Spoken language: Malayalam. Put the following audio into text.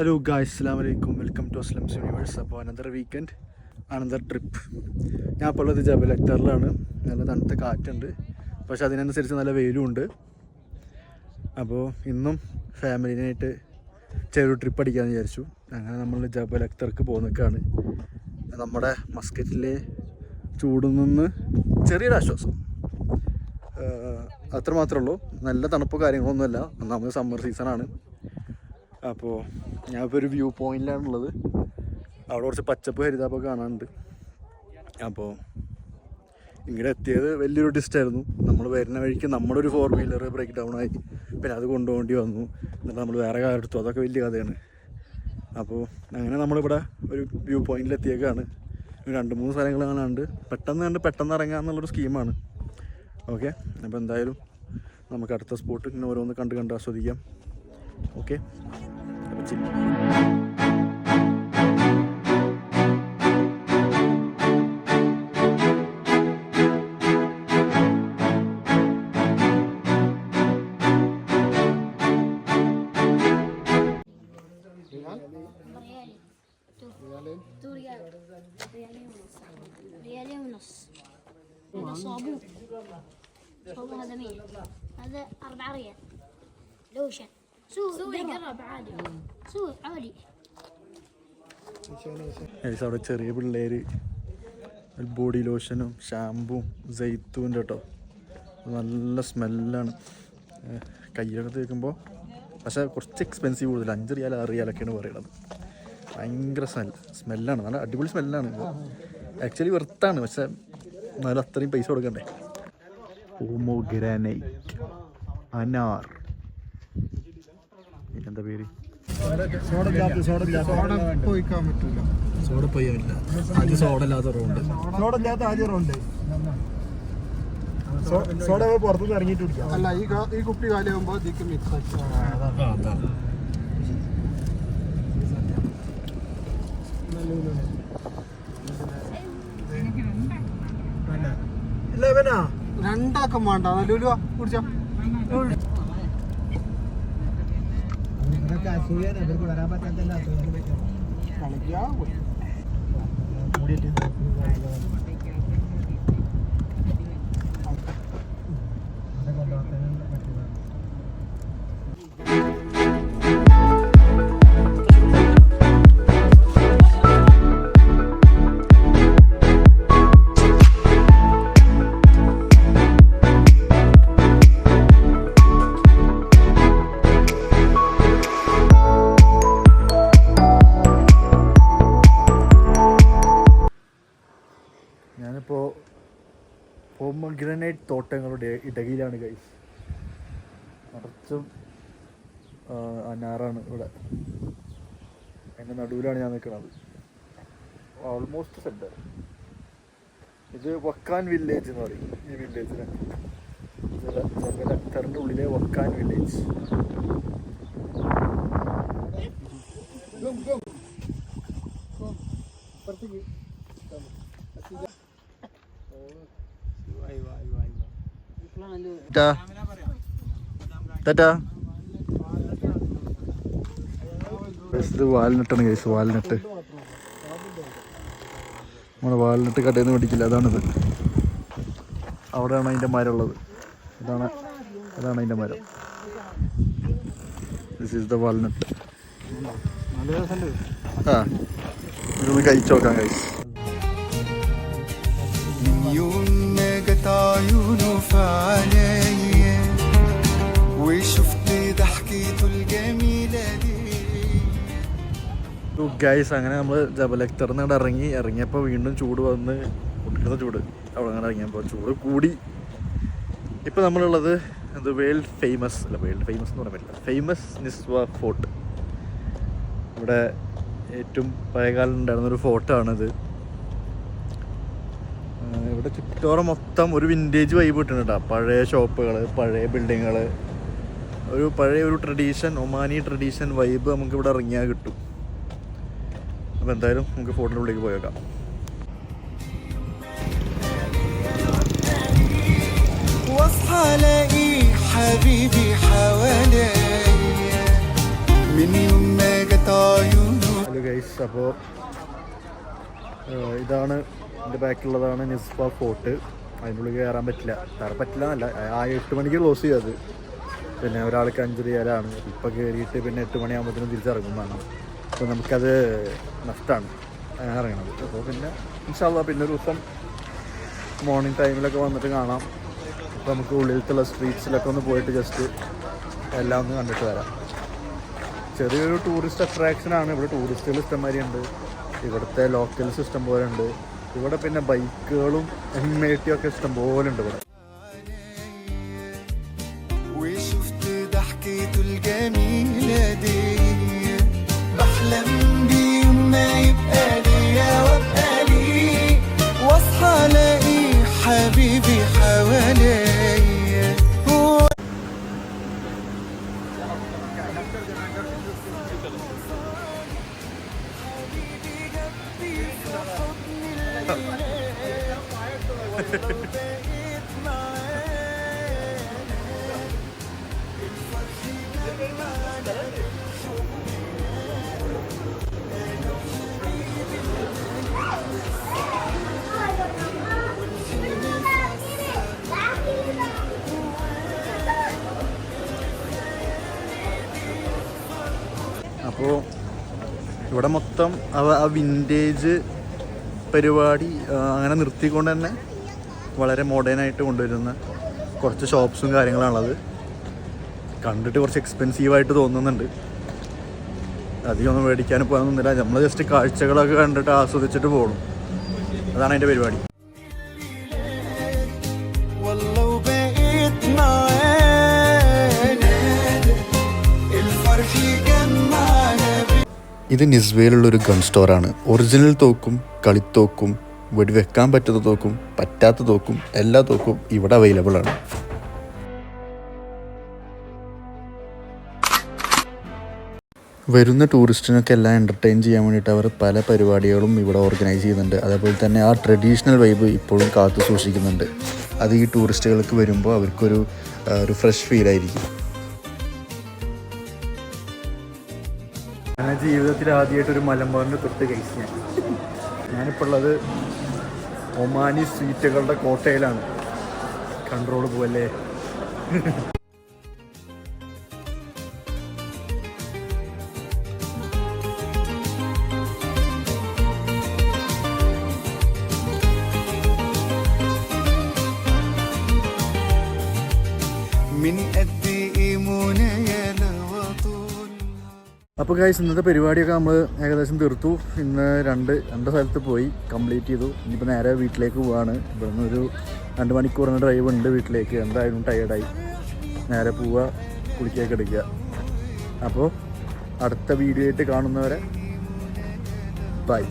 ഹലോ ഗായ്സ്, അസ്സലാമു അലൈക്കും. Welcome to Aslam's universe. അപ്പോൾ അനദർ വീക്കെൻഡ്, അനദർ ട്രിപ്പ്. ഞാൻ ഇപ്പോൾ ഉള്ളത് ജബൽ അക്തറിലാണ്. നല്ല തണുത്ത കാറ്റുണ്ട്, പക്ഷെ അതിനനുസരിച്ച് നല്ല വെയിലും ഉണ്ട്. അപ്പോൾ ഇന്നും ഫാമിലിനായിട്ട് ചെറിയൊരു ട്രിപ്പ് അടിക്കാമെന്ന് വിചാരിച്ചു. അങ്ങനെ നമ്മൾ ജബൽ അക്തർക്ക് പോകുന്നൊക്കെയാണ്. നമ്മുടെ മസ്കറ്റിലെ ചൂടിൽ നിന്ന് ചെറിയൊരു ആശ്വാസം, അത്ര മാത്രമേ ഉള്ളൂ. നല്ല തണുപ്പോ കാര്യങ്ങളൊന്നുമല്ല, ഒന്നാമത് സമ്മർ സീസണാണ്. അപ്പോൾ ഞാനിപ്പോൾ ഒരു വ്യൂ പോയിന്റിലാണുള്ളത്. അവിടെ കുറച്ച് പച്ചപ്പ് ഹരിതാപ്പൊക്കെ കാണാനുണ്ട്. അപ്പോൾ ഇങ്ങോട്ട് എത്തിയത് വലിയൊരു ടിസ്റ്റായിരുന്നു. നമ്മൾ വരുന്ന വഴിക്ക് നമ്മുടെ ഒരു 4 വീലർ ബ്രേക്ക് ഡൗൺ ആയി, പിന്നെ അത് കൊണ്ടുപോകേണ്ടി വന്നു. എന്നിട്ട് നമ്മൾ വേറെ കാർ എടുത്തു. അതൊക്കെ വലിയ കഥയാണ്. അപ്പോൾ അങ്ങനെ നമ്മളിവിടെ ഒരു വ്യൂ പോയിന്റിലെത്തിയേക്കാണ്. 2-3 സ്ഥലങ്ങൾ കാണാനുണ്ട്. പെട്ടെന്ന് ഇറങ്ങാമെന്നുള്ളൊരു സ്കീമാണ്. ഓക്കെ, അപ്പോൾ എന്തായാലും നമുക്ക് അടുത്ത സ്പോട്ട് ഇങ്ങനെ ഓരോന്ന് കണ്ട് ആസ്വദിക്കാം. ഓക്കെ, അപ്പോൾ ശരി. صابون هذا مين؟ هذا 4 ريال. لوشن سوي قرب عادي. سوي عادي. അവിടെ ചെറിയ പിള്ളേർ ബോഡി ലോഷനും ഷാമ്പും സൈത്തൂൻ്റെ കേട്ടോ. നല്ല സ്മെല്ലാണ് കയ്യിലൊക്കെ തേക്കുമ്പോൾ. പക്ഷേ കുറച്ച് എക്സ്പെൻസീവ് കൂടുതൽ, 5 റിയാൽ 6 റിയാലൊക്കെയാണ് പറയുന്നത്. ഭയങ്കര സ്മെല്ലാണ്, നല്ല അടിപൊളി സ്മെല്ലാണ്. ആക്ച്വലി വെർത്താണ്, പക്ഷേ എന്നാലും അത്രയും പൈസ കൊടുക്കണ്ടേ. പോമോഗ്രാനൈറ്റ്, അനാർ, എന്താ പേര്? സോഡ പോയില്ല. ആദ്യം സോഡ ഇല്ലാത്ത റോണ്ട്, സോഡ പുറത്തുനിന്ന് ഇറങ്ങിയിട്ട് കുടിക്കാം. അല്ല, ഈ കുപ്പി കാലിയാകുമ്പോൾ ഇതിക്ക് മിക്സ് ആക്കി. രണ്ടാക്കം വേണ്ട, ലുലുവ കുടിച്ചോ. വരാൻ പറ്റാത്തല്ല കളിക്കാ. ഞാനിപ്പോൾ പോമോഗ്രാനൈറ്റ് തോട്ടങ്ങളുടെ ഇടയിലാണ് ഗൈസ്. നിറച്ചും അനാറാണ് ഇവിടെ. അതിൻ്റെ നടുവിലാണ് ഞാൻ നിൽക്കുന്നത്, ഓൾമോസ്റ്റ് സെൻറ്റർ. ഇത് വക്കാൻ വില്ലേജ് എന്ന് പറയും ഈ വില്ലേജിനെ. ജബൽ അക്തറിൻ്റെ ഉള്ളിലെ വക്കാൻ വില്ലേജ്. ഇത് വാൽനട്ടാണ് കേസ്. വാൽനട്ട് നമ്മുടെ വാൽനട്ട് കടയിൽ നിന്ന് മേടിക്കില്ല, അതാണിത്. അവിടെയാണ് അതിൻ്റെ മരം ഉള്ളത്. അതാണ് അതിൻ്റെ മരം. This is the walnut. ഇതൊന്ന് കഴിച്ചു നോക്കാം ഗൈസ്. عيونه في عينيا وشفت ضحكته الجميلة دي. ഗൈസ്, അങ്ങനെ നമ്മൾ ജബൽ അക്തറിൽ നിന്ന് ഇറങ്ങിയപ്പോൾ വീണ്ടും ചൂട് വന്ന് കുട്ടിക്കുന്ന ചൂട്. അവിടെ അങ്ങനെ ഇറങ്ങിയപ്പോൾ ചൂട് കൂടി. ഇപ്പോൾ നമ്മളുള്ളത് വേൾഡ് ഫേമസ് എന്ന് പറയാൻ പറ്റില്ല, ഫേമസ് നിസ്വ ഫോർട്ട്. ഇവിടെ ഏറ്റവും പഴയകാലം ഉണ്ടായിരുന്നൊരു ഫോർട്ടാണിത്. ഇവിടെ ചുറ്റോറം മൊത്തം ഒരു വിൻറ്റേജ് വൈബ് കിട്ടുന്നുണ്ട്. പഴയ ഷോപ്പുകൾ, പഴയ ബിൽഡിങ്ങുകൾ, പഴയ ഒരു ട്രഡീഷൻ, ഒമാനി ട്രഡീഷൻ വൈബ് നമുക്ക് ഇവിടെ ഇറങ്ങിയാൽ കിട്ടും. അപ്പോൾ എന്തായാലും നമുക്ക് ഫോർട്ടിൻ്റെ ഉള്ളിലേക്ക് പോയേക്കാം. حبيبي حواليا من يوم ما جت ഗൈസ്, അപ്പോൾ ഇതാണ് എൻ്റെ ബാക്കിലുള്ളതാണ് നിസ്ഫ ഫോർട്ട്. അതിനുള്ളിൽ കയറാൻ പറ്റില്ല എന്നല്ല, 8 മണിക്ക് ക്ലോസ് ചെയ്തത്. പിന്നെ ഒരാൾക്ക് 5 റിയാലാണ്. ഇപ്പോൾ കയറിയിട്ട് പിന്നെ 8 മണിയാകുമ്പോഴത്തേനും തിരിച്ചിറങ്ങുന്നതാണ്. അപ്പോൾ നമുക്കത് നഷ്ടമാണ് ഇറങ്ങണത്. അപ്പോൾ പിന്നെ ഇൻഷാ അല്ലാഹ് പിന്നെ ഒരു ദിവസം മോർണിംഗ് ടൈമിലൊക്കെ വന്നിട്ട് കാണാം. അപ്പോൾ നമുക്ക് ഉള്ളിലത്തുള്ള സ്ട്രീറ്റ്സിലൊക്കെ ഒന്ന് പോയിട്ട് ജസ്റ്റ് എല്ലാം ഒന്ന് കണ്ടിട്ട് വരാം. ചെറിയൊരു ടൂറിസ്റ്റ് അട്രാക്ഷനാണ്. ഇവിടെ ടൂറിസ്റ്റുകൾ ഇഷ്ടംമാതിരി ഉണ്ട്. ഇവിടുത്തെ ലോക്കൽസ് ഇഷ്ടം പോലെ ഉണ്ട്. ഇവിടെ പിന്നെ ബൈക്കുകളും M80 ഒക്കെ ഇഷ്ടം പോലെ ഉണ്ട് ഇവിടെ. وشفت ضحكته الجميلة دي بحلم بيوم ما يبقى ليا وابقى ليه واصحى الاقي حبيبي حواليا. അപ്പോൾ ഇവിടെ മൊത്തം ആ വിൻറ്റേജ് പരിപാടി അങ്ങനെ നിർത്തിക്കൊണ്ട് തന്നെ വളരെ മോഡേണായിട്ട് കൊണ്ടുവരുന്ന കുറച്ച് ഷോപ്സും കാര്യങ്ങളാണുള്ളത്. കണ്ടിട്ട് കുറച്ച് എക്സ്പെൻസീവായിട്ട് തോന്നുന്നുണ്ട്. അധികമൊന്നും മേടിക്കാനും പോകുന്നില്ല. നമ്മൾ ജസ്റ്റ് കാഴ്ചകളൊക്കെ കണ്ടിട്ട് ആസ്വദിച്ചിട്ട് പോകണം. അതാണ് അതിൻ്റെ പരിപാടി. ഇത് നിസ്വയിലുള്ളൊരു ഗൺ സ്റ്റോറാണ്. ഒറിജിനൽ തോക്കും കളിത്തോക്കും വെടിവെക്കാൻ പറ്റുന്ന തോക്കും പറ്റാത്ത തോക്കും എല്ലാ തോക്കും ഇവിടെ അവൈലബിൾ ആണ്. വരുന്ന ടൂറിസ്റ്റിനൊക്കെ എല്ലാം എൻ്റർടൈൻ ചെയ്യാൻ വേണ്ടിയിട്ട് അവർ പല പരിപാടികളും ഇവിടെ ഓർഗനൈസ് ചെയ്യുന്നുണ്ട്. അതേപോലെ തന്നെ ആ ട്രഡീഷണൽ വൈബ് ഇപ്പോഴും കാത്തു സൂക്ഷിക്കുന്നുണ്ട്. അത് ഈ ടൂറിസ്റ്റുകൾക്ക് വരുമ്പോൾ അവർക്കൊരു ഫ്രഷ് ഫീലായിരിക്കും. ഞാൻ ജീവിതത്തിൽ ആദ്യമായിട്ടൊരു മലമ്പാറിൻ്റെ തൊട്ട് കഴിച്ചു. ഞാനിപ്പോൾ ഉള്ളത് ഒമാനി സ്വീറ്റുകളുടെ കോട്ടയിലാണ്. കൺട്രോൾ പോവല്ലേ. അപ്പോൾ ഗൈസ്, ഇന്നത്തെ പരിപാടിയൊക്കെ നമ്മൾ ഏകദേശം തീർത്തു. ഇന്ന് രണ്ട് സ്ഥലത്ത് പോയി കംപ്ലീറ്റ് ചെയ്തു. ഇനിയിപ്പോൾ നേരെ വീട്ടിലേക്ക് പോവാണ്. ഇവിടുന്ന് ഒരു 2 മണിക്കൂറിന് ഡ്രൈവ് ഉണ്ട് വീട്ടിലേക്ക്. എന്തായാലും ടയേർഡായി. നേരെ പോവുക, കുളിക്കൊക്കെ എടുക്കുക. അപ്പോൾ അടുത്ത വീഡിയോ ആയിട്ട് കാണുന്നവരെ ബൈ.